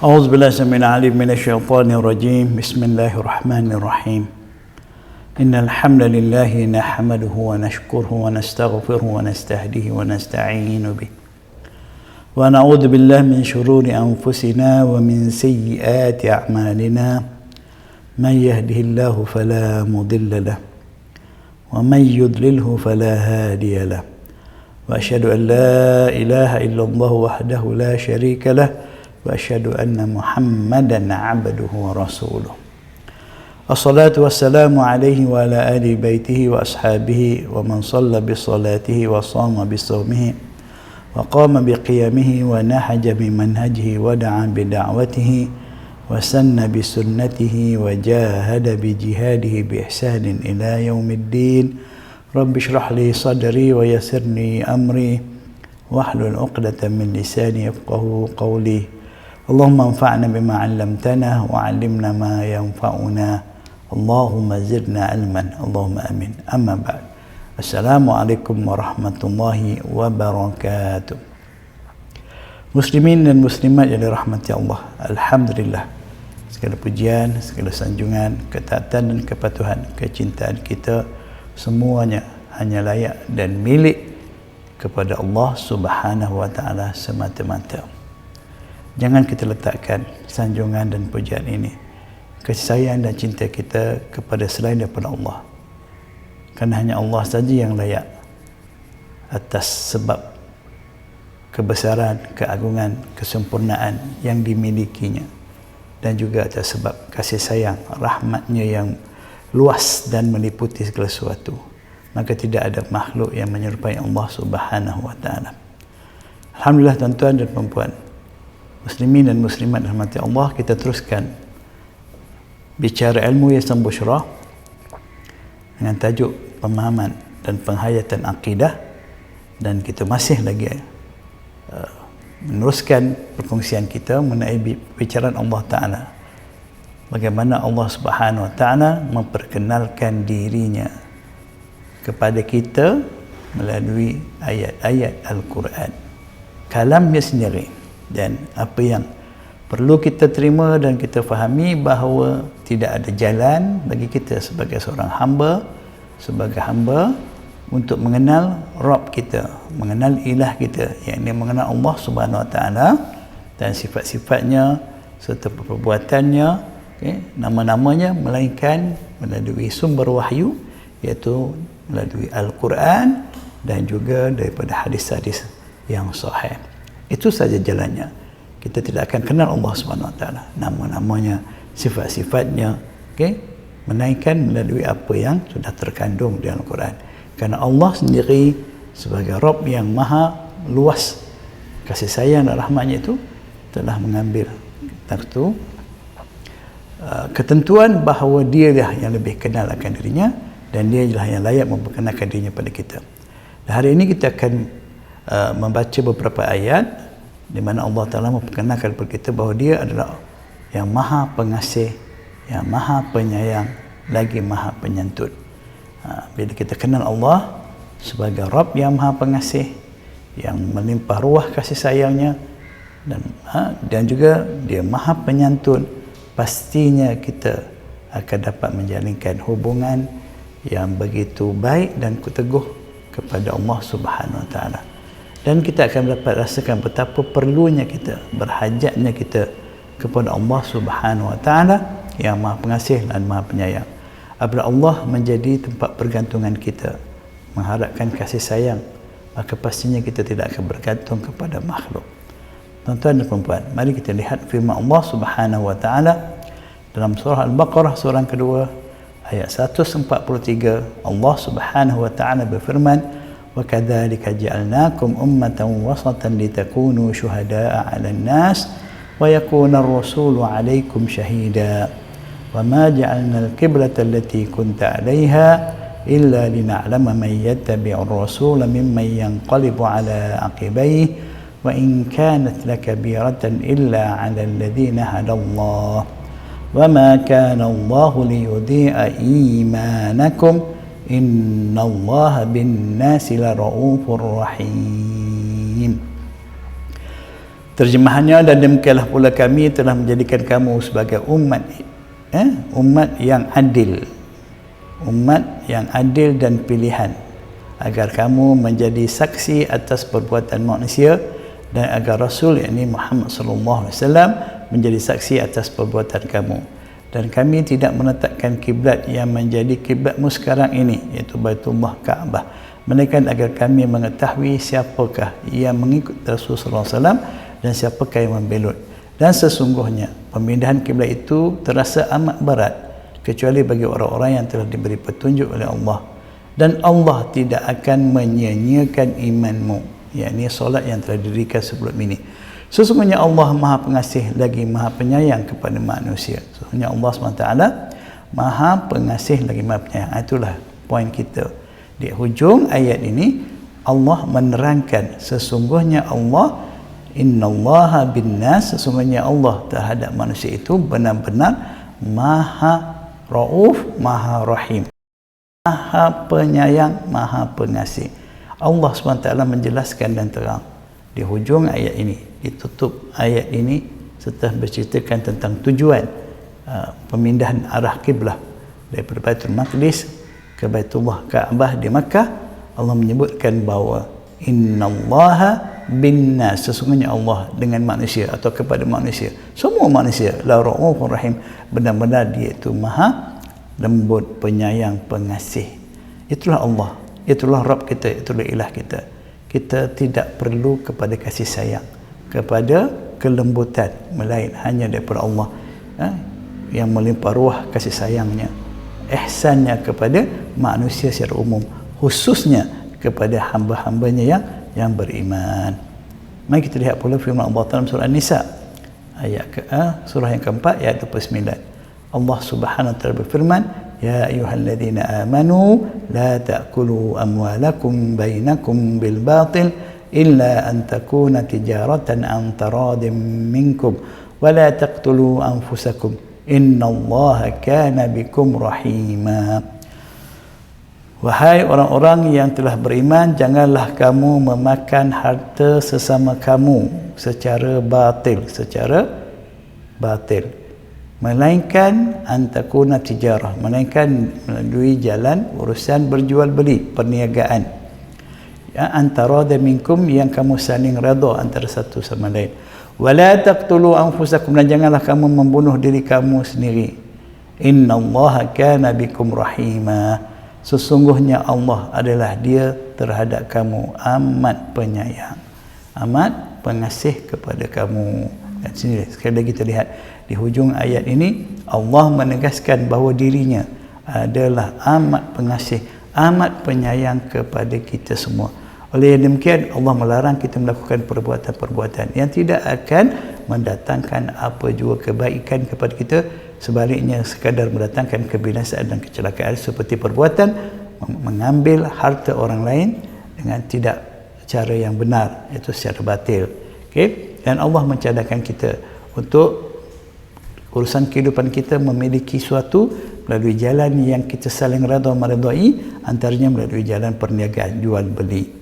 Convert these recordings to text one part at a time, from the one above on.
أعوذ بالله السميع العليم من الشيطان الرجيم. بسم الله الرحمن الرحيم. إن الحمد لله نحمده ونشكره ونستغفره ونستهديه ونستعين به ونعوذ بالله من شرور أنفسنا ومن سيئات أعمالنا. من يهده الله فلا مضل له ومن يضلله فلا هادي له وأشهد أن لا إله إلا الله وحده لا شريك له وأشهد أن محمدا عبده ورسوله. الصلاة والسلام عليه وعلى آل بيته وأصحابه ومن صلى بصلاته وصام بصومه وقام بقيامه ونهج بمنهجه ودعا بدعوته وسن بسنته وجاهد بجهاده بإحسان إلى يوم الدين. رب اشرح لي صدري ويسر لي أمري واحلل عقدة من لساني يفقهوا قولي. اللهم انفعنا بما علمتنا وعلمنا ما ينفعنا. اللهم زدنا علما. اللهم آمين. أما بعد. Assalamualaikum warahmatullahi wabarakatuh. Muslimin dan muslimat yang dirahmati Allah, alhamdulillah, segala pujian, segala sanjungan, ketaatan dan kepatuhan, kecintaan kita semuanya hanya layak dan milik kepada Allah Subhanahu wa taala semata-mata. Jangan kita letakkan sanjungan dan pujian ini, kasih sayang dan cinta kita kepada selain daripada Allah. Kerana hanya Allah saja yang layak atas sebab kebesaran, keagungan, kesempurnaan yang dimilikinya, dan juga atas sebab kasih sayang, rahmatnya yang luas dan meliputi segala sesuatu. Maka tidak ada makhluk yang menyerupai Allah Subhanahu wa taala. Alhamdulillah, tuan-tuan dan puan-puan, muslimin dan muslimat rahmati Allah, kita teruskan bicara ilmu yasan busyrah dengan tajuk pemahaman dan penghayatan akidah, dan kita masih lagi meneruskan perkongsian kita mengenai bicaraan Allah Ta'ala, bagaimana Allah Subhanahu Wa Ta'ala memperkenalkan dirinya kepada kita melalui ayat-ayat Al-Quran, kalamnya sendiri. Dan apa yang perlu kita terima dan kita fahami, bahawa tidak ada jalan bagi kita sebagai seorang hamba, untuk mengenal Rabb kita, mengenal ilah kita, yang ini mengenal Allah Subhanahu Wa Taala dan sifat-sifatnya serta perbuatannya, nama-namanya, melainkan melalui sumber wahyu, iaitu melalui Al-Quran dan juga daripada hadis-hadis yang sahih. Itu saja jalannya. Kita tidak akan kenal Allah Subhanahu Wa Taala, nama-namanya, sifat-sifatnya, melainkan melalui apa yang sudah terkandung di Al-Quran. Kerana Allah sendiri sebagai Rabb yang maha luas kasih sayang dan rahmatnya itu telah mengambil satu ketentuan bahawa dia lah yang lebih kenal akan dirinya, dan dia lah yang layak memperkenalkan dirinya pada kita. Dan hari ini kita akan membaca beberapa ayat di mana Allah Ta'ala memperkenalkan kepada kita bahawa dia adalah yang maha pengasih, yang maha penyayang, lagi maha penyantun. Bila kita kenal Allah sebagai Rabb yang maha pengasih, yang melimpah ruah kasih sayangnya, dan juga dia maha penyantun, pastinya kita akan dapat menjalinkan hubungan yang begitu baik dan teguh kepada Allah Subhanahu Wa Taala. Dan kita akan dapat rasakan betapa perlunya kita, berhajatnya kita kepada Allah Subhanahu Wa Taala yang maha pengasih dan maha penyayang. Apabila Allah menjadi tempat pergantungan kita, mengharapkan kasih sayang, maka pastinya kita tidak akan bergantung kepada makhluk. Tuan-tuan dan puan-puan, mari kita lihat firman Allah Subhanahu Wa Taala dalam surah Al-Baqarah, surah yang kedua, ayat 143. Allah Subhanahu Wa Taala berfirman, wa kadzalika ja'alnakum ummatan wasatan litakunu syuhada'a 'alan nas wa yakuna ar-rasulu 'alaikum syahida wa ma ja'alna al-qiblata allati kunta 'alaiha illa lina'lama man yattabi'ur rasula mimman yanqalibu 'ala 'aqibaihi wa in kanat lakabiratan illa 'ala alladhina hadallah wa ma kana Allahu liyudhi'a imanakum innallaha bin nasi la raufur rahim. Terjemahannya, dan demikianlah pula kami telah menjadikan kamu sebagai umat yang adil, umat yang adil dan pilihan, agar kamu menjadi saksi atas perbuatan manusia, dan agar Rasul yakni Muhammad sallallahu alaihi wasallam menjadi saksi atas perbuatan kamu. Dan kami tidak menetapkan kiblat yang menjadi kiblatmu sekarang ini, iaitu Baitullah Kaabah, melainkan agar kami mengetahui siapakah yang mengikut Rasul sallallahu alaihi wasallam dan siapakah yang membelot. Dan sesungguhnya pemindahan kiblat itu terasa amat berat, kecuali bagi orang-orang yang telah diberi petunjuk oleh Allah. Dan Allah tidak akan menyia-nyiakan imanmu, yakni solat yang telah didirikan sebelum ini. Sesungguhnya Allah Maha Pengasih lagi Maha Penyayang kepada manusia. Sesungguhnya Allah SWT Maha Pengasih lagi Maha Penyayang. Itulah poin kita. Di hujung ayat ini Allah menerangkan sesungguhnya Allah, innallaha binnas, sesungguhnya Allah terhadap manusia itu benar-benar Maha Rauf, Maha Rahim, Maha Penyayang, Maha Pengasih. Allah SWT menjelaskan dan terang di hujung ayat ini, ditutup ayat ini setelah berceritakan tentang tujuan pemindahan arah kiblah daripada Baitul Maqdis ke Baitullah Kaabah di Makkah. Allah menyebutkan bahawa innallaha binnas, sesungguhnya Allah dengan manusia atau kepada manusia, semua manusia, la raufur rahim, benar-benar dia itu Maha lembut, penyayang, pengasih. Itulah Allah, itulah Rabb kita, itulah ilah kita. Kita tidak perlu kepada kasih sayang, kepada kelembutan, melainkan hanya daripada Allah yang melimpah ruah kasih sayangnya, ihsannya kepada manusia secara umum, khususnya kepada hamba-hambanya yang beriman. Mari kita lihat pula firman Allah dalam surah An-Nisa surah yang keempat ayat 29. Allah Subhanahu wa taala berfirman, ya ayyuhalladzina amanu la ta'kulu amwalakum bainakum bil batil illa an takuna tijaratan an taradin minkum wa la taqtulu anfusakum innallaha kana bikum rahima. Wahai orang-orang yang telah beriman, janganlah kamu memakan harta sesama kamu secara batil, melainkan antakuna tijarah, melainkan melalui jalan urusan berjual beli, perniagaan, antara minkum, yang kamu saling redha antara satu sama lain. Wala taqtulu anfusakum, dan janganlah kamu membunuh diri kamu sendiri. Innallaha kana bikum rahima, sesungguhnya Allah adalah dia terhadap kamu amat penyayang, amat pengasih kepada kamu. Dan sini sekali lagi kita lihat di hujung ayat ini Allah menegaskan bahawa dirinya adalah amat pengasih, amat penyayang kepada kita semua. Oleh yang demikian Allah melarang kita melakukan perbuatan-perbuatan yang tidak akan mendatangkan apa jua kebaikan kepada kita, sebaliknya sekadar mendatangkan kebinasaan dan kecelakaan, seperti perbuatan mengambil harta orang lain dengan tidak cara yang benar, iaitu secara batil. Okey, dan Allah mencadangkan kita untuk urusan kehidupan kita memiliki suatu melalui jalan yang kita saling redha meredai, antaranya melalui jalan perniagaan, jual beli.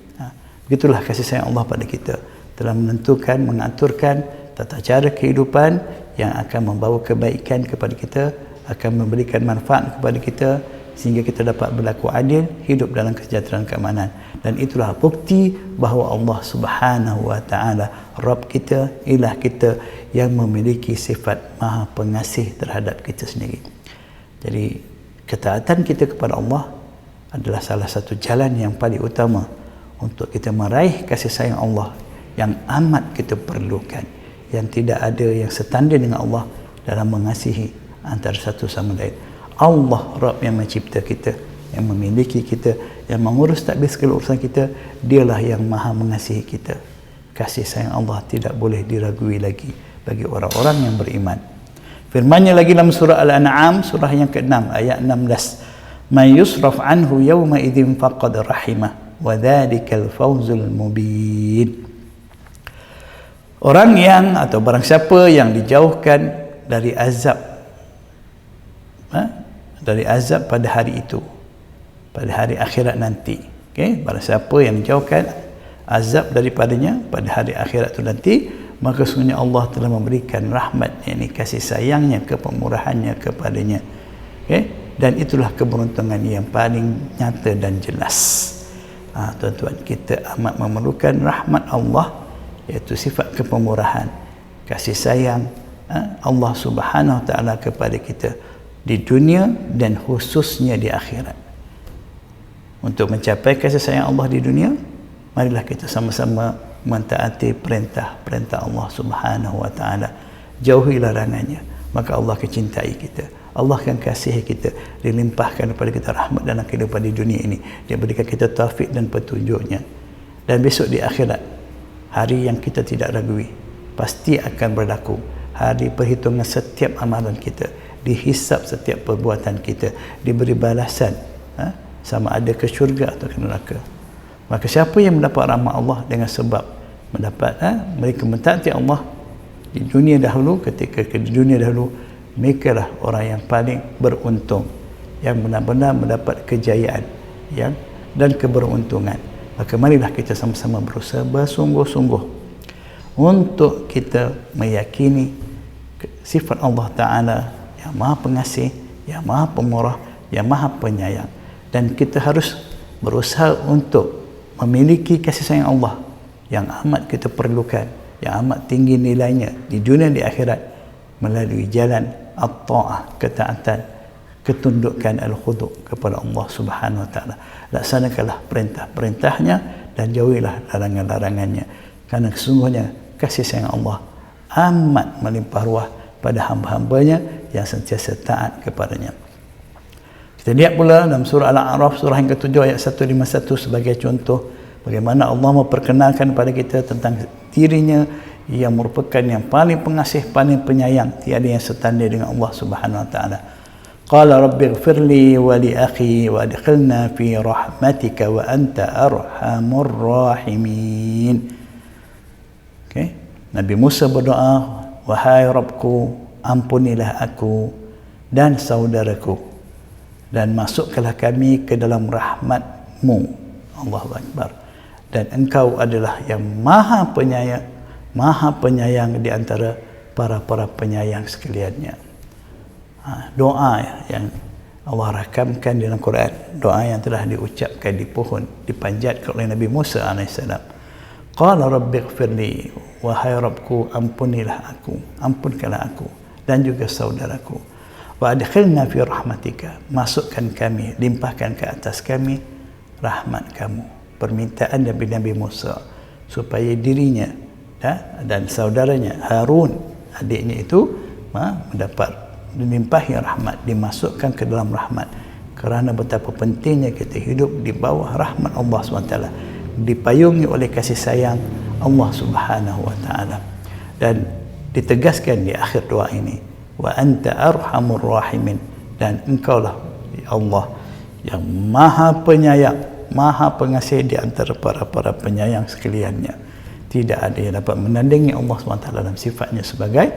Begitulah kasih sayang Allah pada kita, telah menentukan, mengaturkan tata cara kehidupan yang akan membawa kebaikan kepada kita, akan memberikan manfaat kepada kita, sehingga kita dapat berlaku adil, hidup dalam kesejahteraan keamanan. Dan itulah bukti bahawa Allah Subhanahu wa taala Rabb kita, ilah kita, yang memiliki sifat Maha Pengasih terhadap kita sendiri. Jadi ketaatan kita kepada Allah adalah salah satu jalan yang paling utama untuk kita meraih kasih sayang Allah yang amat kita perlukan, yang tidak ada yang setanding dengan Allah dalam mengasihi antara satu sama lain. Allah Rabb yang mencipta kita, yang memiliki kita, yang mengurus takdir segala urusan kita, dialah yang maha mengasihi kita. Kasih sayang Allah tidak boleh diragui lagi bagi orang-orang yang beriman. Firman-Nya lagi dalam surah Al-An'am, surah yang ke-6 ayat 16, "Man yusraf anhu yawma idzin faqad rahimah wa dzalikal fawzul mubin." Orang yang atau barang siapa yang dijauhkan dari azab, dari azab pada hari itu, pada hari akhirat nanti. Okey, barang siapa yang dijauhkan azab daripadanya pada hari akhirat itu nanti, maka sesungguhnya Allah telah memberikan rahmat, yakni kasih sayangnya, kepemurahannya kepadanya. Dan itulah keberuntungan yang paling nyata dan jelas. Tuan-tuan, kita amat memerlukan rahmat Allah, iaitu sifat kepemurahan, kasih sayang Allah Subhanahu Wa Taala kepada kita di dunia dan khususnya di akhirat. Untuk mencapai kasih sayang Allah di dunia, marilah kita sama-sama mentaati perintah-perintah Allah Subhanahu Wa Taala, jauhi larangannya, maka Allah akan cintai kita, Allah akan kasihi kita, dilimpahkan kepada kita rahmat dalam kehidupan di dunia ini, Dia berikan kita taufik dan petunjuknya. Dan besok di akhirat, hari yang kita tidak ragui, pasti akan berlaku hari perhitungan setiap amalan kita, dihisap setiap perbuatan kita, diberi balasan, sama ada ke syurga atau ke neraka. Maka siapa yang mendapat rahmat Allah dengan sebab mendapat mereka mentaati Allah di dunia dahulu, ketika di dunia dahulu, mereka lah orang yang paling beruntung, yang benar-benar mendapat kejayaan dan keberuntungan. Maka marilah kita sama-sama berusaha bersungguh-sungguh untuk kita meyakini sifat Allah Ta'ala yang maha pengasih, yang maha pemurah, yang maha penyayang. Dan kita harus berusaha untuk memiliki kasih sayang Allah yang amat kita perlukan, yang amat tinggi nilainya di dunia dan di akhirat, melalui jalan at-ta'ah, ketaatan, ketundukan, al-khudu' kepada Allah Subhanahu Wa Taala. Laksanakanlah perintah-perintahnya dan jauhilah larangan-larangannya, karena sesungguhnya kasih sayang Allah amat melimpah ruah pada hamba-hambanya yang sentiasa taat kepadanya. Kita lihat pula dalam surah Al-A'raf, surah yang ke-7 ayat 151 sebagai contoh bagaimana Allah memperkenalkan kepada kita tentang dirinya yang merupakan yang paling pengasih, paling penyayang, tiada yang setanding dengan Allah Subhanahu Wa Taala. Qala rabbighfirli wa li akhi wa adkhilna fi rahmatika wa anta arhamur rahimin. Nabi Musa berdoa, wahai Rabbku, ampunilah aku dan saudaraku dan masukkanlah kami ke dalam rahmat-Mu. Allahu Akbar. Dan Engkau adalah yang maha penyayang di antara para penyayang sekaliannya. Doa yang Allah rakamkan dalam Quran, doa yang telah diucapkan di pohon, dipanjatkan oleh Nabi Musa AS. Qala rabbighfirli, wahai Rabbku, ampunilah aku, ampunkanlah aku dan juga saudaraku. Wa adkhilna fi rahmatika, masukkan kami, limpahkan ke atas kami rahmat kamu. Permintaan Nabi Musa supaya dirinya dan saudaranya Harun, adiknya itu, mendapat dilimpahi rahmat, dimasukkan ke dalam rahmat, kerana betapa pentingnya kita hidup di bawah rahmat Allah SWT, dipayungi oleh kasih sayang Allah Subhanahu Wa Taala. Dan ditegaskan di akhir doa ini, wa anta arhamur rahimin, dan engkaulah Allah yang maha penyayang, maha pengasih di antara para penyayang sekaliannya. Tidak ada yang dapat menandingi Allah SWT dalam sifatnya sebagai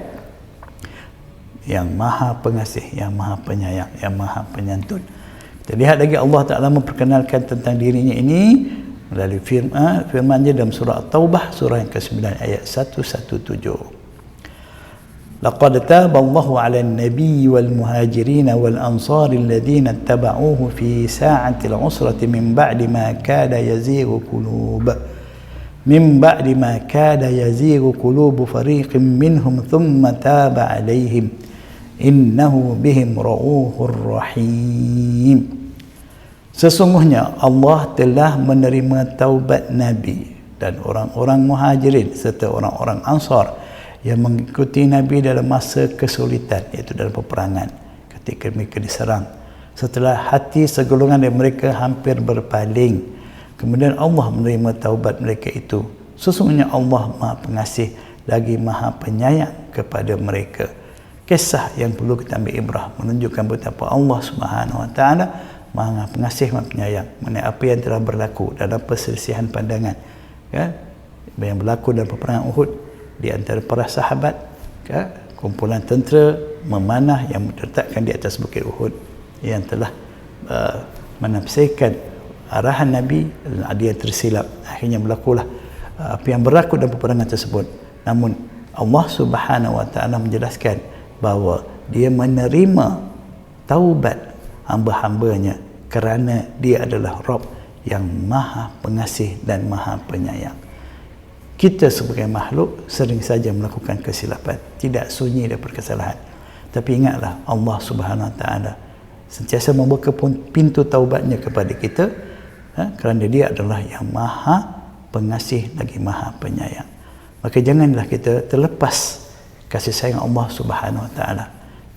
yang maha pengasih, yang maha penyayang, yang maha penyantun. Kita lihat lagi Allah Ta'ala memperkenalkan tentang dirinya ini melalui firman-Nya dalam surah At-Taubah, surah yang ke-9 ayat 117. Laqad taballahu 'alan nabiy wal muhajirin wal ansar alladhina ittaba'uhu fi sa'ati al-'usrati min ba'di ma kada yazighu qulubu fariqin minhum thumma taba 'alayhim innahu bihim ra'ufur rahim. Sesungguhnya Allah telah menerima taubat Nabi dan orang-orang muhajirin serta orang-orang ansar yang mengikuti Nabi dalam masa kesulitan, iaitu dalam peperangan, ketika mereka diserang, setelah hati segolongan dari mereka hampir berpaling. Kemudian Allah menerima taubat mereka itu. Sesungguhnya Allah maha pengasih lagi maha penyayang kepada mereka. Kisah yang perlu kita ambil ibrah, menunjukkan betapa Allah Subhanahu Wa Taala maha pengasih, maha penyayang mengenai apa yang telah berlaku dalam perselisihan pandangan, yang berlaku dalam peperangan Uhud di antara para sahabat, kumpulan tentera memanah yang diletakkan di atas bukit Uhud yang telah menafsirkan arahan Nabi, dan ada yang tersilap. Akhirnya berlakulah apa yang berlaku dalam peperangan tersebut. Namun Allah Subhanahu wa taala menjelaskan bahawa dia menerima taubat hamba-hambanya kerana dia adalah Rabb yang maha pengasih dan maha penyayang. Kita sebagai makhluk sering saja melakukan kesilapan, tidak sunyi daripada kesalahan. Tapi ingatlah, Allah Subhanahu wa taala sentiasa membuka pintu taubatnya kepada kita, kerana dia adalah yang maha pengasih lagi maha penyayang. Maka janganlah kita terlepas kasih sayang Allah Subhanahu wa taala.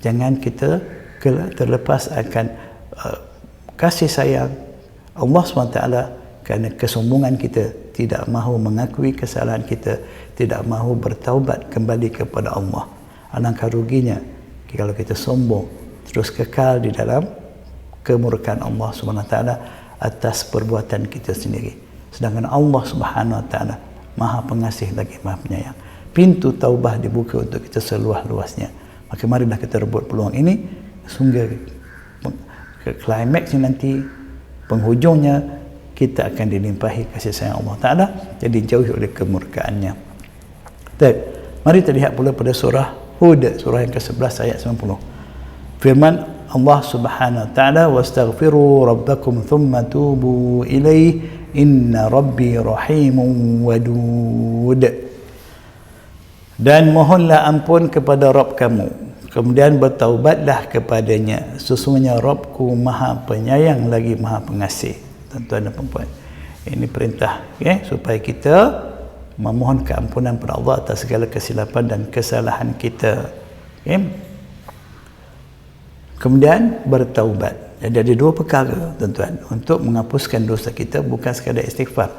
Jangan kita terlepas akan kasih sayang Allah SWT, kerana kesombongan kita, tidak mahu mengakui kesalahan kita, tidak mahu bertaubat kembali kepada Allah. Alangkah ruginya kalau kita sombong terus kekal di dalam kemurkaan Allah SWT atas perbuatan kita sendiri. Sedangkan Allah SWT maha pengasih lagi maha penyayang. Pintu taubah dibuka untuk kita seluas-luasnya. Maka marilah kita rebut peluang ini sehingga ke klimaksnya nanti, penghujungnya kita akan dilimpahi kasih sayang Allah Ta'ala, jadi jauh oleh kemurkaannya. Baik, mari kita lihat pula pada surah Hud, surah yang ke-11 ayat 90. Firman Allah Subhanahu wa taala, wastaghfiru rabbakum thumma tubu ilaihi inna rabbi rahimun wadud. Dan mohonlah ampun kepada Rabb kamu, kemudian bertaubatlah kepadanya, sesungguhnya Rabbku maha penyayang lagi maha pengasih. Tuan-tuan dan puan-puan, ini perintah, supaya kita memohon keampunan kepada Allah atas segala kesilapan dan kesalahan kita. Kemudian bertaubat. Jadi ada dua perkara, tuan-tuan, untuk menghapuskan dosa kita. Bukan sekadar istighfar,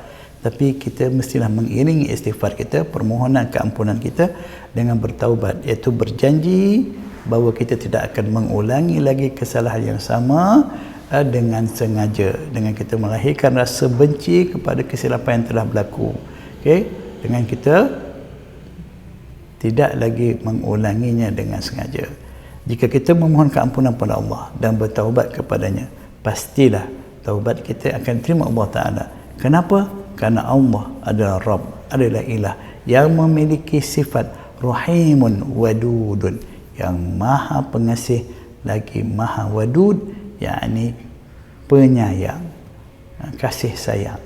tapi kita mestilah mengiringi istighfar kita, permohonan keampunan kita, dengan bertaubat, iaitu berjanji bahawa kita tidak akan mengulangi lagi kesalahan yang sama dengan sengaja, dengan kita melahirkan rasa benci kepada kesilapan yang telah berlaku, dengan kita tidak lagi mengulanginya dengan sengaja. Jika kita memohon keampunan kepada Allah dan bertaubat kepadanya, pastilah taubat kita akan terima Allah Ta'ala. Kenapa? Kerana Allah adalah Rabb, adalah ilah yang memiliki sifat Rahimun Wadudun, yang maha pengasih lagi maha wadud, yakni penyayang, kasih sayang,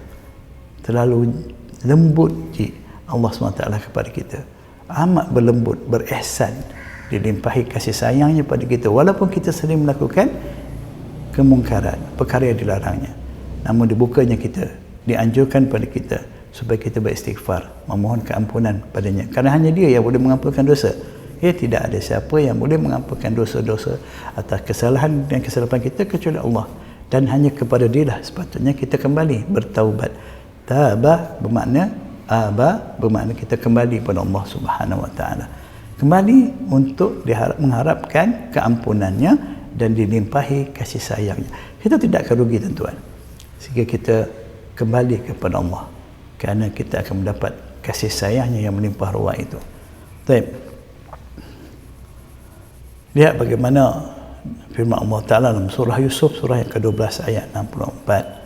terlalu lembut Allah SWT kepada kita, amat berlembut, berihsan, dilimpahi kasih sayangnya pada kita, walaupun kita sering melakukan kemungkaran, perkara yang dilarangnya, namun dibukanya kita, dianjurkan pada kita supaya kita beristighfar, memohon keampunan padanya, kerana hanya dia yang boleh mengampunkan dosa. Tidak ada siapa yang boleh mengampunkan dosa-dosa atas kesalahan dan kesilapan kita kecuali Allah, dan hanya kepada dia lah sepatutnya kita kembali bertaubat. Tabah bermakna aba, bermakna kita kembali kepada Allah Subhanahu wa taala, kembali untuk mengharapkan keampunannya dan dilimpahi kasih sayangnya. Kita tidak akan rugi, tuan-tuan, sehingga kita kembali kepada Allah, kerana kita akan mendapat kasih sayangnya yang melimpah ruah itu. Baik, lihat bagaimana firman Allah Ta'ala dalam surah Yusuf, surah yang ke-12 ayat 64.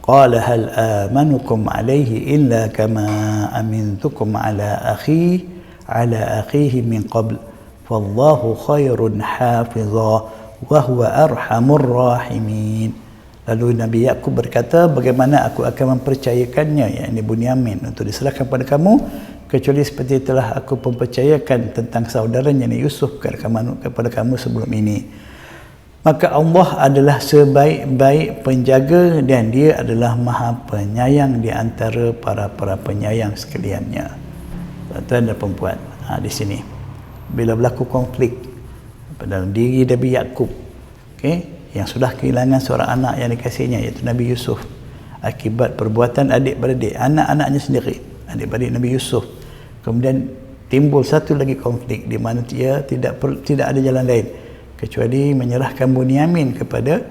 Qala hal amanukum alaihi illa kama amintukum ala akhihi min qabl fallahu khairun hafizah wa huwa arhamur rahimin. Lalu Nabi Yaqub berkata, bagaimana aku akan mempercayakannya, yakni Bunyamin, untuk diserahkan pada kamu, kecuali seperti telah aku mempercayakan tentang saudaranya Yusuf kepada kamu sebelum ini. Maka Allah adalah sebaik-baik penjaga, dan dia adalah maha penyayang di antara para penyayang sekaliannya. Tuan-tuan dan perempuan, di sini bila berlaku konflik dalam diri Nabi Yaqub, yang sudah kehilangan seorang anak yang dikasihnya, iaitu Nabi Yusuf, akibat perbuatan adik-beradik, anak-anaknya sendiri, adik-beradik Nabi Yusuf. Kemudian timbul satu lagi konflik di mana dia tidak ada jalan lain kecuali menyerahkan Bunyamin kepada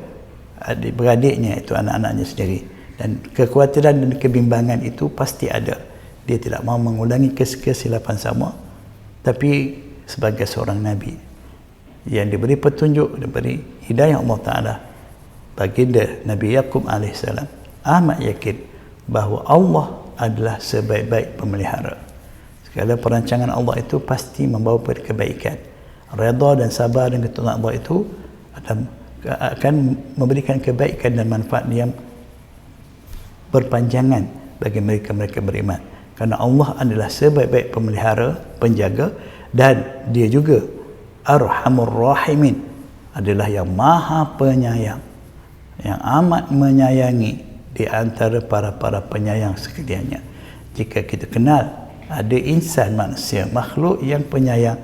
adik-beradiknya, itu anak-anaknya sendiri. Dan kekhawatiran dan kebimbangan itu pasti ada. Dia tidak mahu mengulangi kesilapan sama, tapi sebagai seorang Nabi yang diberi petunjuk, diberi hidayah Allah Ta'ala, baginda Nabi Yaqub AS amat yakin bahawa Allah adalah sebaik-baik pemelihara. Segala perancangan Allah itu pasti membawa pada kebaikan. Redha dan sabar dan ketentuan Allah itu akan memberikan kebaikan dan manfaat yang berpanjangan bagi mereka-mereka beriman. Karena Allah adalah sebaik-baik pemelihara, penjaga, dan dia juga Arhamur Rahimin, adalah yang maha penyayang, yang amat menyayangi di antara para penyayang sekaliannya. Jika kita kenal ada insan manusia, makhluk yang penyayang,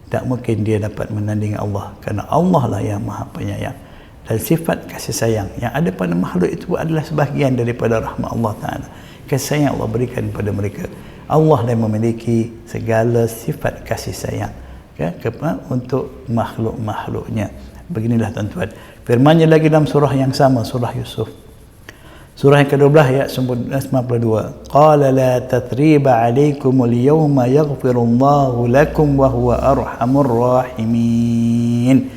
tak mungkin dia dapat menandingi Allah, kerana Allah lah yang maha penyayang. Dan sifat kasih sayang yang ada pada makhluk itu adalah sebahagian daripada rahmat Allah Ta'ala. Kasih sayang Allah berikan kepada mereka. Allah yang memiliki segala sifat kasih sayang untuk makhluk-makhluknya. Beginilah tuan-tuan, firman-Nya lagi dalam surah yang sama, surah Yusuf, surah yang ke-12 ayat 92. Qala la tathriba alaikumul yawma yaghfirullahu lakum wa huwa arhamur rahimin.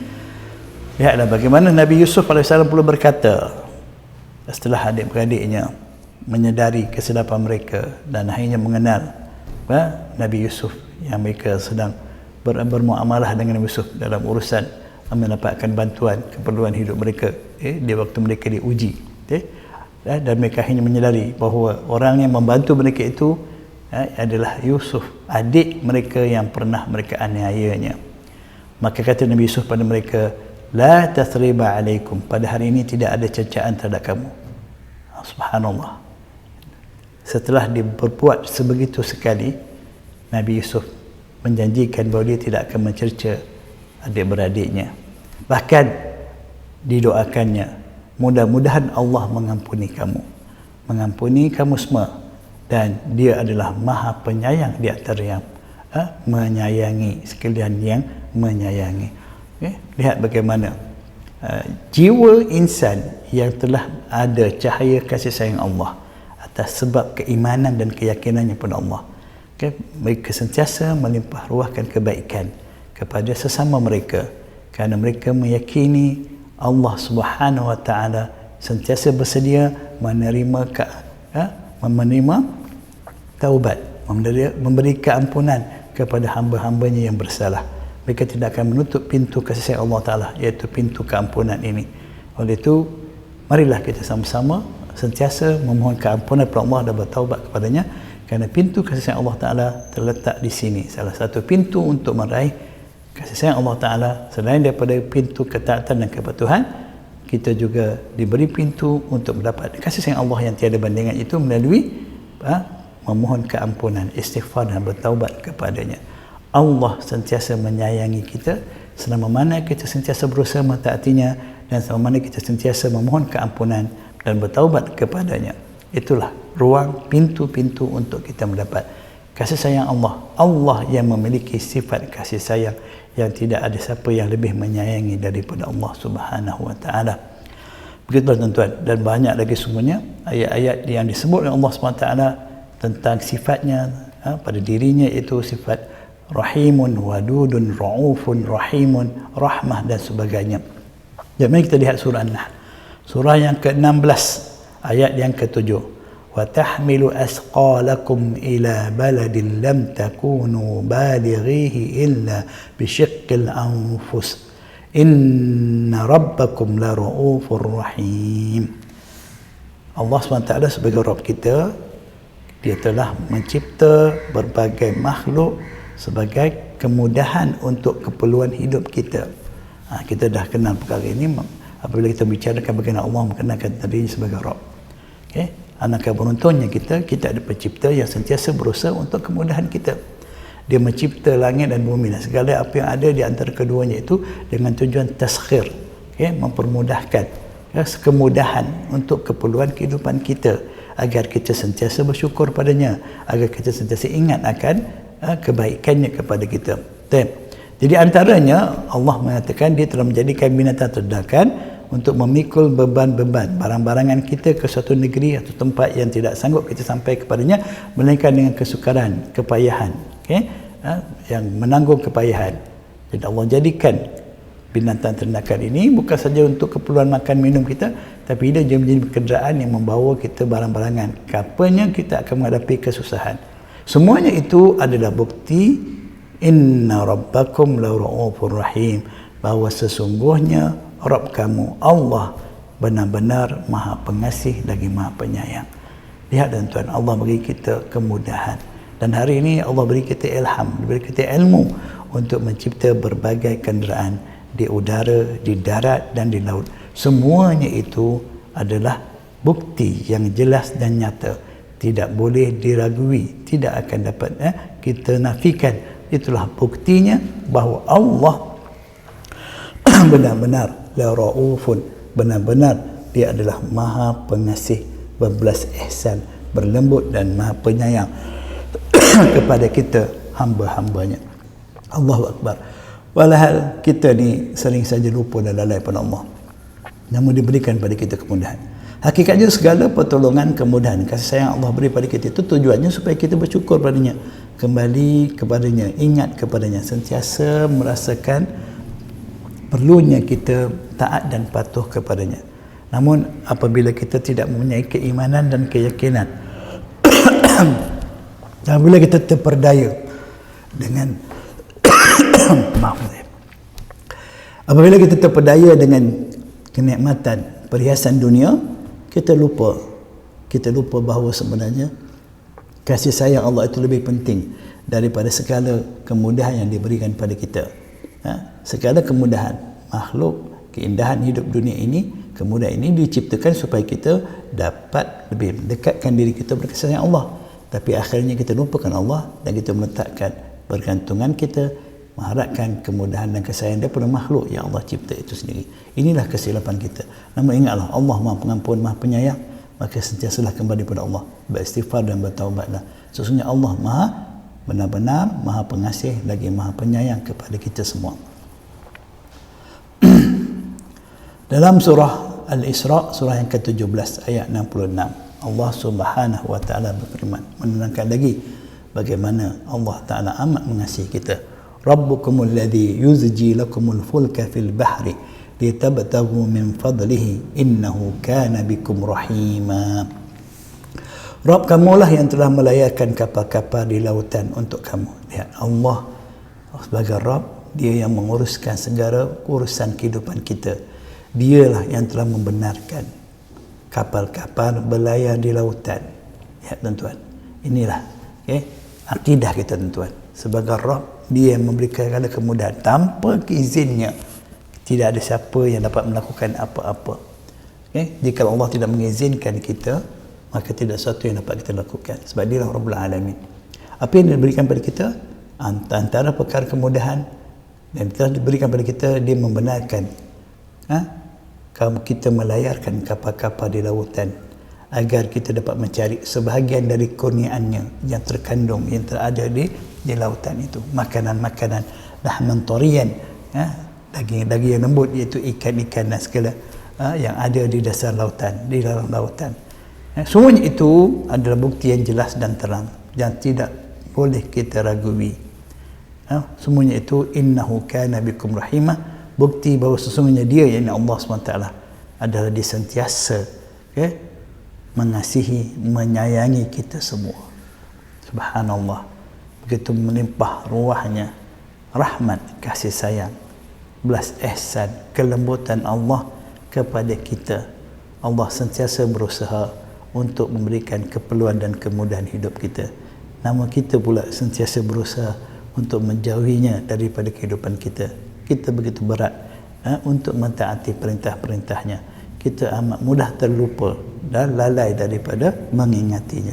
Lihatlah bagaimana Nabi Yusuf AS pula berkata setelah adik-beradiknya menyedari kesilapan mereka dan akhirnya mengenal Nabi Yusuf, yang mereka sedang bermuamalah dengan Nabi Yusuf dalam urusan mendapatkan bantuan keperluan hidup mereka di waktu mereka diuji, dan mereka akhirnya menyedari bahawa orang yang membantu mereka itu adalah Yusuf, adik mereka yang pernah mereka aniayanya. Maka kata Nabi Yusuf pada mereka, la tathriba alaikum, pada hari ini tidak ada cecaan terhadap kamu. Subhanallah, setelah dia berbuat sebegitu sekali, Nabi Yusuf menjanjikan bahawa dia tidak akan mencerca adik-beradiknya. Bahkan didoakannya, mudah-mudahan Allah mengampuni kamu semua, dan dia adalah maha penyayang di antara yang menyayangi sekalian yang menyayangi. Lihat bagaimana jiwa insan yang telah ada cahaya kasih sayang Allah atas sebab keimanan dan keyakinannya pada Allah. Mereka sentiasa melimpah ruahkan kebaikan kepada sesama mereka, kerana mereka meyakini Allah Subhanahu Wa Taala sentiasa bersedia menerima taubat, memberi keampunan kepada hamba-hambanya yang bersalah. Mereka tidak akan menutup pintu kasih sayang Allah Ta'ala, iaitu pintu keampunan ini. Oleh itu, marilah kita sama-sama sentiasa memohon keampunan kepada Allah dan bertaubat kepadanya, kerana pintu kasih sayang Allah Ta'ala terletak di sini. Salah satu pintu untuk meraih kasih sayang Allah Ta'ala, selain daripada pintu ketaatan dan kepatuhan, kita juga diberi pintu untuk mendapat kasih sayang Allah yang tiada bandingan itu melalui memohon keampunan, istighfar dan bertaubat kepadanya. Allah sentiasa menyayangi kita selama mana kita sentiasa berusaha mentaatinya, dan selama mana kita sentiasa memohon keampunan dan bertaubat kepadanya. Itulah ruang, pintu-pintu untuk kita mendapat kasih sayang Allah. Allah yang memiliki sifat kasih sayang yang tidak ada siapa yang lebih menyayangi daripada Allah Subhanahu Wa Taala. Begitulah tuan-tuan, dan banyak lagi semuanya ayat-ayat yang disebut oleh Allah Subhanahu Wa Taala tentang sifatnya pada dirinya, itu sifat Rahimun, Wadudun, Ra'ufun, Rahimun, Rahmah dan sebagainya. Jadi mari kita lihat surah An-Nahl, surah yang ke-16 ayat yang ke-7. Wa tahmilu asqalakum ila baladin lam takunu balighihi illa bisyiqqil anfus inna rabbakum la ra'ufur rahim. Allah SWT sebagai Rabb kita, dia telah mencipta berbagai makhluk sebagai kemudahan untuk keperluan hidup kita. Kita dah kenal perkara ini apabila kita bicarakan bagaimana Allah mengenalkan dirinya sebagai Rabb. Alangkah beruntungnya kita ada pencipta yang sentiasa berusaha untuk kemudahan kita. Dia mencipta langit dan bumi dan segala apa yang ada di antara keduanya itu dengan tujuan taskhir, mempermudahkan, kemudahan untuk keperluan kehidupan kita, agar kita sentiasa bersyukur padanya, agar kita sentiasa ingat akan kebaikannya kepada kita. Jadi antaranya Allah mengatakan dia telah menjadikan binatang terdakan untuk memikul beban-beban barang-barangan kita ke suatu negeri atau tempat yang tidak sanggup kita sampai kepadanya, melainkan dengan kesukaran, kepayahan, yang menanggung kepayahan. Jadi Allah jadikan binatang ternakan ini bukan saja untuk keperluan makan minum kita, tapi dia menjadi kenderaan yang membawa kita barang-barangan. Kapannya kita akan menghadapi kesusahan, Semuanya itu adalah bukti inna rabbakum laraufur rahim, bahawa sesungguhnya Rabb kamu Allah benar-benar Maha Pengasih lagi Maha Penyayang. Lihat tuan-tuan, Allah beri kita kemudahan, dan hari ini Allah beri kita ilham, beri kita ilmu untuk mencipta berbagai kenderaan di udara, di darat dan di laut. Semuanya itu adalah bukti yang jelas dan nyata, tidak boleh diragui, tidak akan dapat kita nafikan. Itulah buktinya bahawa Allah benar-benar la raufun, benar-benar dia adalah Maha Pengasih, berbelas ihsan, berlembut dan Maha Penyayang kepada kita hamba-hambanya. Allahu Akbar. Walhal kita ni sering saja lupa dan lalai pada Allah, namun diberikan pada kita kemudahan. Hakikatnya segala pertolongan, kemudahan, kasih sayang Allah beri pada kita itu tujuannya supaya kita bersyukur padanya, kembali kepadanya, ingat kepadanya, sentiasa merasakan perlunya kita taat dan patuh kepadanya. Namun apabila kita tidak mempunyai keimanan dan keyakinan, apabila kita terperdaya dengan apabila kita terperdaya dengan kenikmatan perhiasan dunia, kita lupa bahawa sebenarnya kasih sayang Allah itu lebih penting daripada segala kemudahan yang diberikan pada kita. Segala kemudahan makhluk, keindahan hidup dunia ini, kemudahan ini diciptakan supaya kita dapat lebih mendekatkan diri kita kepada kasih sayang Allah. Tapi akhirnya kita lupakan Allah dan kita meletakkan bergantungan kita, mengharapkan kemudahan dan kesayangan daripada makhluk yang Allah cipta itu sendiri. Inilah kesilapan kita. Namun ingatlah, Allah Maha Pengampun, Maha Penyayang, maka sentiasalah kembali kepada Allah, beristighfar dan bertaubatlah. Sesungguhnya Allah Maha benar-benar Maha Pengasih lagi Maha Penyayang kepada kita semua. Dalam surah Al-Isra, surah yang ke-17 ayat 66, Allah Subhanahu wa taala berfirman, menerangkan lagi bagaimana Allah Taala amat mengasihi kita. Rabbukumul ladzi yuzji lakumul fulka fil bahri litabtaghu min fadlihi innahu kana bikum rahima. Rabb kamulah yang telah melayarkan kapal-kapal di lautan untuk kamu. Lihat, Allah sebagai Rabb, dia yang menguruskan segala urusan kehidupan kita. Dialah yang telah membenarkan kapal-kapal berlayar di lautan. Ya tuan-tuan, inilah akidah kita tuan-tuan. Sebagai Rabb, dia yang memberikan segala kemudahan. Tanpa izinnya tidak ada siapa yang dapat melakukan apa-apa. Jika Allah tidak mengizinkan kita, maka tidak sesuatu yang dapat kita lakukan, sebab dia adalah Rabbul Alamin. Apa yang diberikan pada kita, antara perkara kemudahan dan telah diberikan pada kita, dia membenarkan kalau kita melayarkan kapal-kapal di lautan agar kita dapat mencari sebahagian dari kurniaannya yang terkandung, yang terada di lautan itu. Makanan-makanan, lahman tariyan, daging-daging yang lembut, iaitu ikan-ikan dan segala yang ada di dasar lautan, di dalam lautan. Semuanya itu adalah bukti yang jelas dan terang yang tidak boleh kita ragui. Semuanya itu innahu kana bikum rahimah, bukti bahawa sesungguhnya dia, yang Allah SWT adalah dia sentiasa mengasihi, menyayangi kita semua. Subhanallah, begitu melimpah ruahnya rahmat, kasih sayang, belas ihsan, kelembutan Allah kepada kita. Allah sentiasa berusaha untuk memberikan keperluan dan kemudahan hidup kita, namun kita pula sentiasa berusaha untuk menjauhinya daripada kehidupan kita. Kita begitu berat untuk mentaati perintah-perintahnya. Kita amat mudah terlupa dan lalai daripada mengingatinya.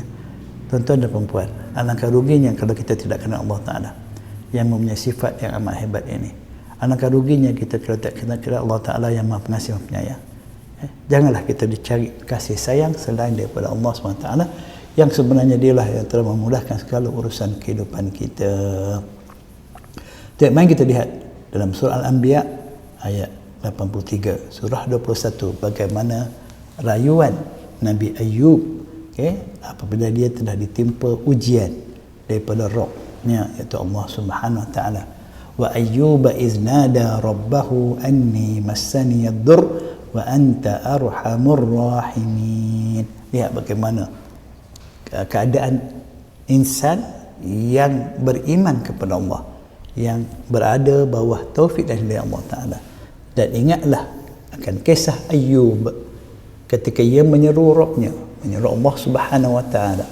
Tuan-tuan dan perempuan, alangkah ruginya kalau kita tidak kenal Allah Ta'ala yang mempunyai sifat yang amat hebat ini. Alangkah ruginya kita kalau tak kenal Allah Ta'ala yang Maha Pengasih, Maha Penyayang. Janganlah kita dicari kasih sayang selain daripada Allah SWT, yang sebenarnya dialah yang telah memudahkan segala urusan kehidupan kita. Mari kita lihat dalam surah Al-Anbiya ayat 83, surah 21, bagaimana rayuan Nabi Ayub apabila dia telah ditimpa ujian daripada Rabb-nya, iaitu Allah Subhanahu wa taala. Wa ayyuba iznada rabbahu anni massani ad-dur wa anta arhamur rahimin. Lihat bagaimana keadaan insan yang beriman kepada Allah, yang berada bawah taufik dan hidayah Allah Ta'ala. Dan ingatlah akan kisah Ayub ketika ia menyeru Rabbnya, menyeru Allah Subhanahu Wa Ta'ala,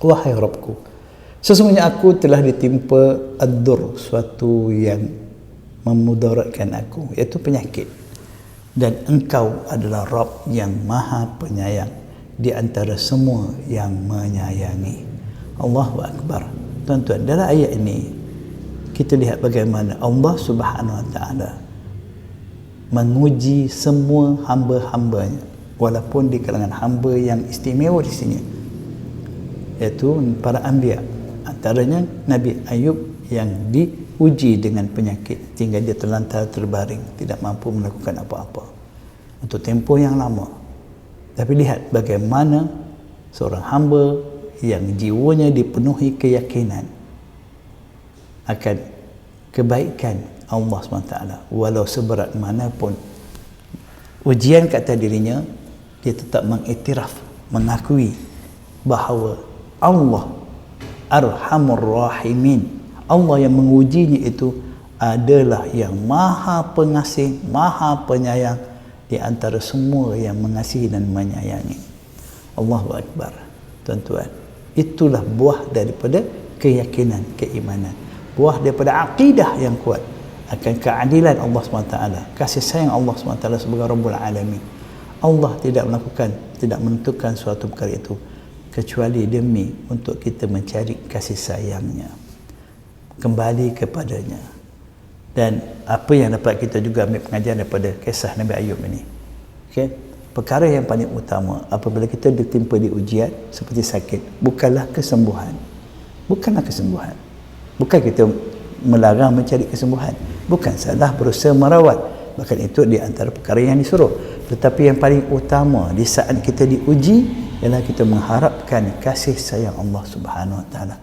wahai Rabbku, sesungguhnya aku telah ditimpa ad-dur, suatu yang memudaratkan aku, iaitu penyakit, dan engkau adalah Rabb yang maha penyayang di antara semua yang menyayangi. Allahu Akbar. Tuan-tuan, dalam ayat ini kita lihat bagaimana Allah Subhanahu Wa Ta'ala menguji semua hamba-hambanya, walaupun di kalangan hamba yang istimewa di sini, iaitu para anbiya. Antaranya Nabi Ayub yang diuji dengan penyakit sehingga dia terlantar terbaring, tidak mampu melakukan apa-apa untuk tempoh yang lama. Tapi lihat bagaimana seorang hamba yang jiwanya dipenuhi keyakinan akan kebaikan Allah SWT, walau seberat manapun ujian ke atas dirinya, dia tetap mengiktiraf, mengakui bahawa Allah Arhamur Rahimin, Allah yang mengujinya itu adalah yang maha pengasih, maha penyayang di antara semua yang mengasihi dan menyayangi. Allahu Akbar. Tuan-tuan, itulah buah daripada keyakinan, keimanan, buah daripada akidah yang kuat akan keadilan Allah SWT, kasih sayang Allah SWT sebagai Rabbul Alamin. Allah tidak menentukan suatu perkara itu kecuali demi untuk kita mencari kasih sayangnya, kembali kepadanya. Dan apa yang dapat kita juga ambil pengajaran daripada kisah Nabi Ayub ini, perkara yang paling utama apabila kita ditimpa di ujian seperti sakit, bukanlah kesembuhan. Bukan kita melarang mencari kesembuhan, bukan salah berusaha merawat, bahkan itu di antara perkara yang disuruh. Tetapi yang paling utama di saat kita diuji ialah kita mengharapkan kasih sayang Allah Subhanahu Wa Ta'ala,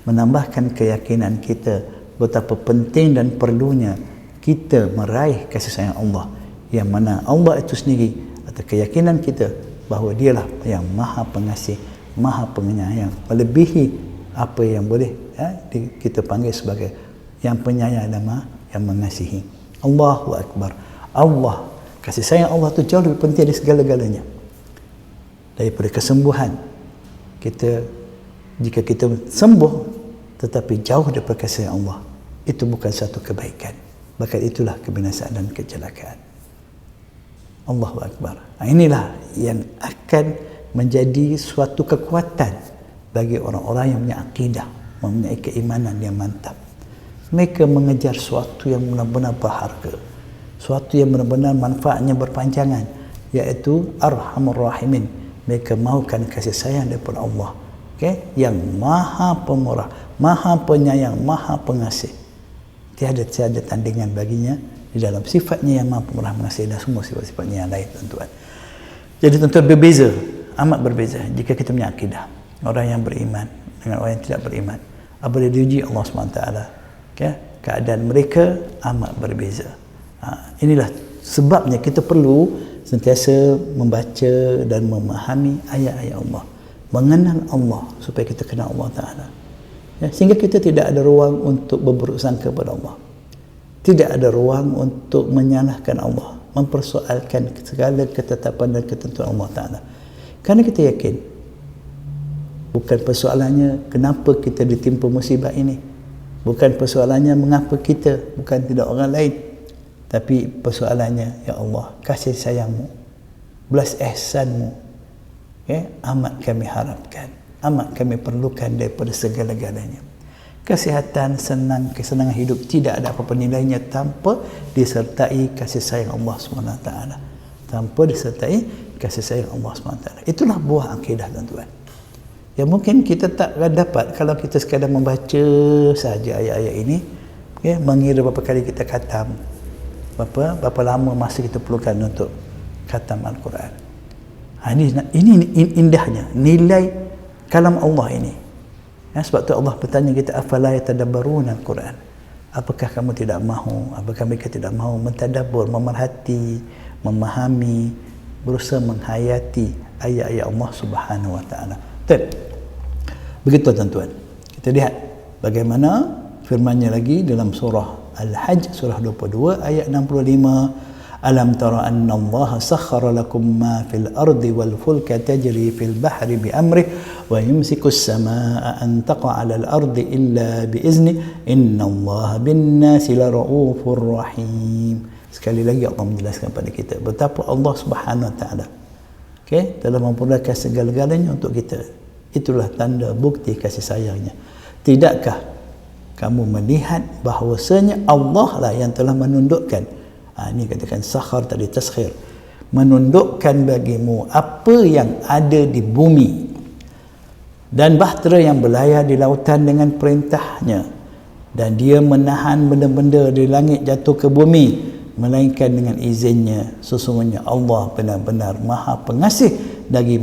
menambahkan keyakinan kita betapa penting dan perlunya kita meraih kasih sayang Allah, yang mana Allah itu sendiri atau keyakinan kita bahawa dialah yang maha pengasih, maha penyayang, melebihi apa yang boleh kita panggil sebagai yang penyayang dan maha yang mengasihi. Allahu Akbar. Allah, kasih sayang Allah itu jauh lebih penting dari segala-galanya, daripada kesembuhan kita. Jika kita sembuh tetapi jauh daripada kasih sayang Allah, itu bukan satu kebaikan, bahkan itulah kebinasaan dan kecelakaan. Allahu Akbar. Inilah yang akan menjadi suatu kekuatan bagi orang-orang yang punya akidah, mempunyai keimanan yang mantap. Mereka mengejar suatu yang benar-benar berharga, suatu yang benar-benar manfaatnya berpanjangan, iaitu Arhamur Rahimin. Mereka mahukan kasih sayang daripada Allah, yang maha pemurah, maha penyayang, maha pengasih. Tiada tandingan baginya di dalam sifatnya yang maha pemurah, mengasihi dan semua sifat-sifatnya yang lain, tuan-tuan. Jadi tuan-tuan, berbeza, amat berbeza jika kita punya akidah. Orang yang beriman dengan orang yang tidak beriman, apabila diuji Allah SWT, keadaan mereka amat berbeza. Inilah sebabnya kita perlu sentiasa membaca dan memahami ayat-ayat Allah, mengenal Allah supaya kita kenal Allah Ta'ala, sehingga kita tidak ada ruang untuk berburuk sangka pada Allah, tidak ada ruang untuk menyalahkan Allah, mempersoalkan segala ketetapan dan ketentuan Allah Ta'ala. Kerana kita yakin bukan persoalannya kenapa kita ditimpa musibah ini, bukan persoalannya mengapa kita, bukan tidak orang lain, tapi persoalannya, ya Allah, kasih sayangmu, belas ihsanmu, amat kami harapkan, amat kami perlukan daripada segala-galanya. Kesihatan, kesenangan hidup tidak ada apa-apa nilainya tanpa disertai kasih sayang Allah SWT, tanpa disertai kasih sayang Allah SWT. Itulah buah akidah, tuan-tuan, yang mungkin kita tak dapat kalau kita sekadar membaca saja ayat-ayat ini, mengira berapa kali kita khatam, berapa lama masa kita perlukan untuk khatam Al-Quran. Ini indahnya nilai kalam Allah ini. Sebab tu Allah bertanya kita, afala yatadabbaruna Al-Quran, apakah kamu tidak mahu, apakah mereka tidak mahu mentadabbur, memerhati, memahami, berusaha menghayati ayat-ayat Allah Subhanahu Wa Ta'ala. Begitu tuan-tuan. Kita lihat bagaimana firman-Nya lagi dalam surah Al-Hajj surah 22 ayat 65. Alam tara anna Allah sakhkhara lakum ma fil ardi wal fulka tajri fil bahri bi amrihi wa yumsiku as-samaa'a an taqa'a 'alal ardi illa bi izni innallaha bin nasi laraufur rahim. Sekali lagi Allah menjelaskan pada kita betapa Allah Subhanahu wa taala telah mempermudahkan segala-galanya untuk kita. Itulah tanda bukti kasih sayangnya. Tidakkah kamu melihat bahawasanya Allah lah yang telah menundukkan, ini katakan sakhar tadi taskhir, menundukkan bagimu apa yang ada di bumi dan bahtera yang berlayar di lautan dengan perintahnya, dan dia menahan benda-benda di langit jatuh ke bumi melainkan dengan izinnya. Sesungguhnya Allah benar-benar maha pengasih lagi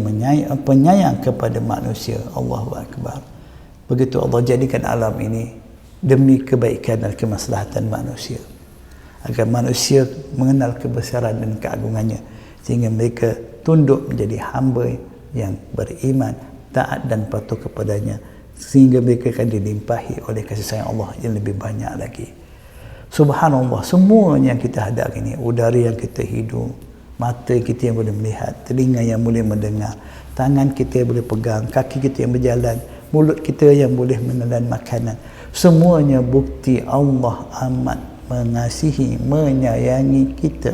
penyayang kepada manusia. Allahu Akbar. Begitu Allah jadikan alam ini demi kebaikan dan kemaslahatan manusia, agar manusia mengenal kebesaran dan keagungannya, sehingga mereka tunduk menjadi hamba yang beriman, taat dan patuh kepadanya, sehingga mereka akan dilimpahi oleh kasih sayang Allah yang lebih banyak lagi. Subhanallah, semua yang kita hadapi ini, udara yang kita hidup, mata kita yang boleh melihat, telinga yang boleh mendengar, tangan kita yang boleh pegang, kaki kita yang berjalan, mulut kita yang boleh menelan makanan, semuanya bukti Allah amat mengasihi, menyayangi kita,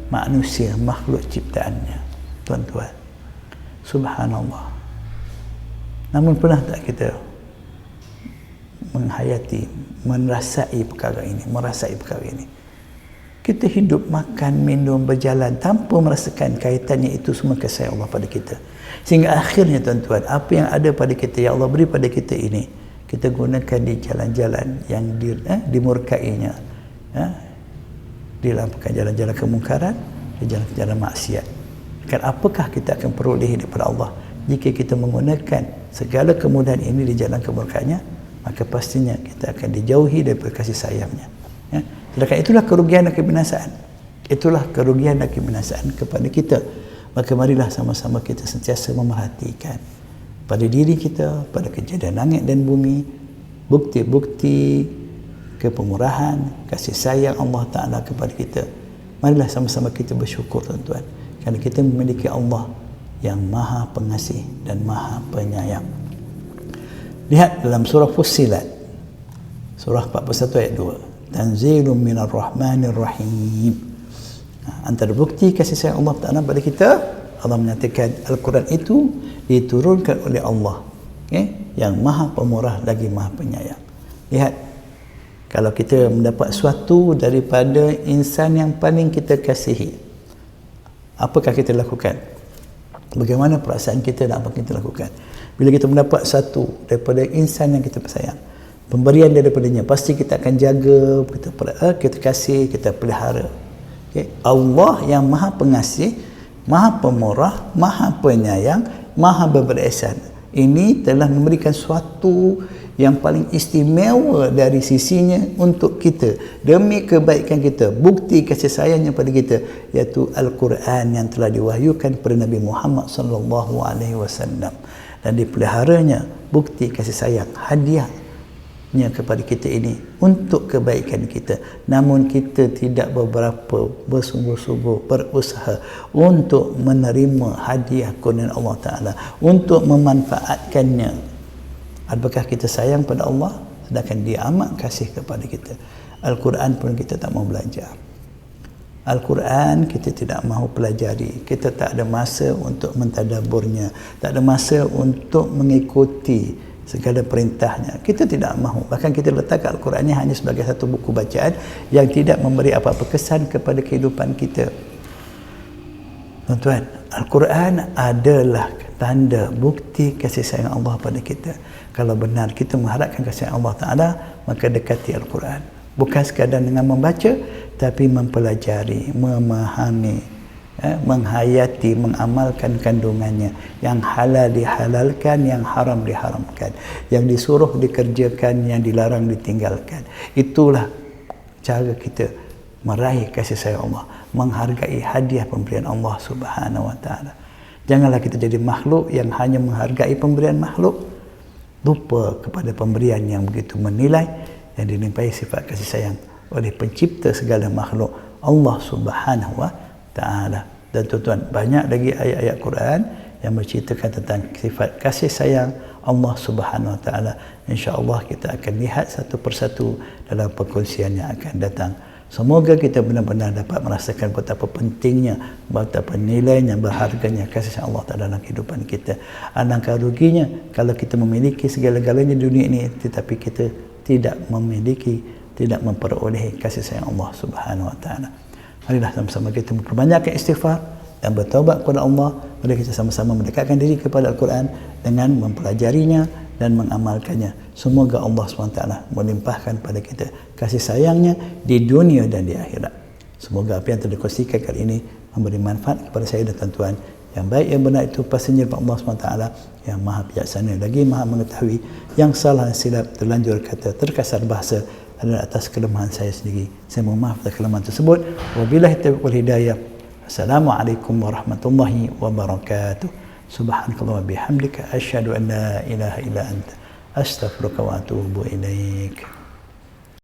manusia, makhluk ciptaannya. Tuan-tuan, subhanallah. Namun pernah tak kita menghayati, merasai perkara ini, kita hidup, makan, minum, berjalan tanpa merasakan kaitannya itu semua kasih Allah pada kita, sehingga akhirnya tuan-tuan, apa yang ada pada kita, yang Allah beri pada kita ini, kita gunakan di jalan-jalan yang dimurkainya, dilampaukan jalan-jalan kemungkaran, jalan-jalan maksiat. Kan apakah kita akan peroleh daripada Allah jika kita menggunakan segala kemudahan ini di jalan kemurkaannya? Maka pastinya kita akan dijauhi daripada kasih sayangnya. Sedangkan itulah kerugian dan kebinasaan. Itulah kerugian dan kebinasaan kepada kita. Maka marilah sama-sama kita sentiasa memerhatikan pada diri kita, pada kejadian langit dan bumi, bukti-bukti kepemurahan, kasih sayang Allah Ta'ala kepada kita. Marilah sama-sama kita bersyukur tuan-tuan, kerana kita memiliki Allah yang maha pengasih dan maha penyayang. Lihat dalam surah Fussilat, surah 41 ayat 2, Tanzilun minar rahmanir rahim. Antara bukti kasih sayang Allah Ta'ala pada kita, Allah menyatakan Al-Quran itu diturunkan oleh Allah, yang maha pemurah lagi maha penyayang. Lihat, kalau kita mendapat sesuatu daripada insan yang paling kita kasihi, apakah kita lakukan? Bagaimana perasaan kita dan apa kita lakukan? Bila kita mendapat satu daripada insan yang kita sayang, pemberian daripadanya, pasti kita akan jaga, kita kasih, kita pelihara. Allah yang maha pengasih, maha pemurah, maha penyayang, maha berberi ihsan, ini telah memberikan sesuatu yang paling istimewa dari sisinya untuk kita, demi kebaikan kita, bukti kasih sayangnya pada kita, iaitu Al-Quran yang telah diwahyukan kepada Nabi Muhammad sallallahu alaihi wasallam, dan dipeliharanya bukti kasih sayang, hadiahnya kepada kita ini untuk kebaikan kita. Namun kita tidak beberapa bersungguh-sungguh berusaha untuk menerima hadiah kurnian Allah Ta'ala, untuk memanfaatkannya. Apakah kita sayang pada Allah sedangkan dia amat kasih kepada kita? Al-Quran pun kita tak mau belajar. Al-Quran kita tidak mahu pelajari. Kita tak ada masa untuk mentadaburnya, tak ada masa untuk mengikuti segala perintahnya. Kita tidak mahu. Bahkan kita letakkan Al-Quran ini hanya sebagai satu buku bacaan yang tidak memberi apa-apa kesan kepada kehidupan kita. Tuan-tuan, Al-Quran adalah tanda bukti kasih sayang Allah pada kita. Kalau benar kita mengharapkan kasih sayang Allah Ta'ala, maka dekati Al-Quran. Bukan sekadar dengan membaca, tapi mempelajari, memahami, menghayati, mengamalkan kandungannya. Yang halal dihalalkan, yang haram diharamkan, yang disuruh dikerjakan, yang dilarang ditinggalkan. Itulah cara kita meraih kasih sayang Allah, menghargai hadiah pemberian Allah Subhanahu wa Ta'ala. Janganlah kita jadi makhluk yang hanya menghargai pemberian makhluk, lupa kepada pemberian yang begitu menilai yang dilimpahi sifat kasih sayang oleh pencipta segala makhluk, Allah Subhanahu wa Ta'ala. Dan tuan-tuan, banyak lagi ayat-ayat Quran yang menceritakan tentang sifat kasih sayang Allah Subhanahu wa Ta'ala. InsyaAllah kita akan lihat satu persatu dalam perkongsian yang akan datang. Semoga kita benar-benar dapat merasakan betapa pentingnya, betapa nilainya, berharganya kasih sayang Allah Ta'ala dalam kehidupan kita. Alangkah ruginya kalau kita memiliki segala-galanya di dunia ini tetapi kita tidak memiliki, tidak memperoleh kasih sayang Allah Subhanahu wa Ta'ala. Marilah sama-sama kita memperbanyakkan istighfar dan bertaubat kepada Allah. Mari kita sama-sama mendekatkan diri kepada Al-Quran dengan mempelajarinya dan mengamalkannya. Semoga Allah SWT melimpahkan pada kita kasih sayangnya di dunia dan di akhirat. Semoga apa yang telah dikongsikan kali ini memberi manfaat kepada saya dan tuan-tuan. Yang baik yang benar itu pastinya daripada Allah SWT yang maha bijaksana lagi maha mengetahui. Yang salah dan silap, terlanjur kata, terkasar bahasa adalah atas kelemahan saya sendiri. Saya mohon maaf atas kelemahan tersebut. Wabillahi taufiq wal hidayah. Assalamualaikum warahmatullahi wabarakatuh. Subhanakallah wa bihamdika asyhadu an la ilaha illa anta astaghfiruka wa atubu ilaik.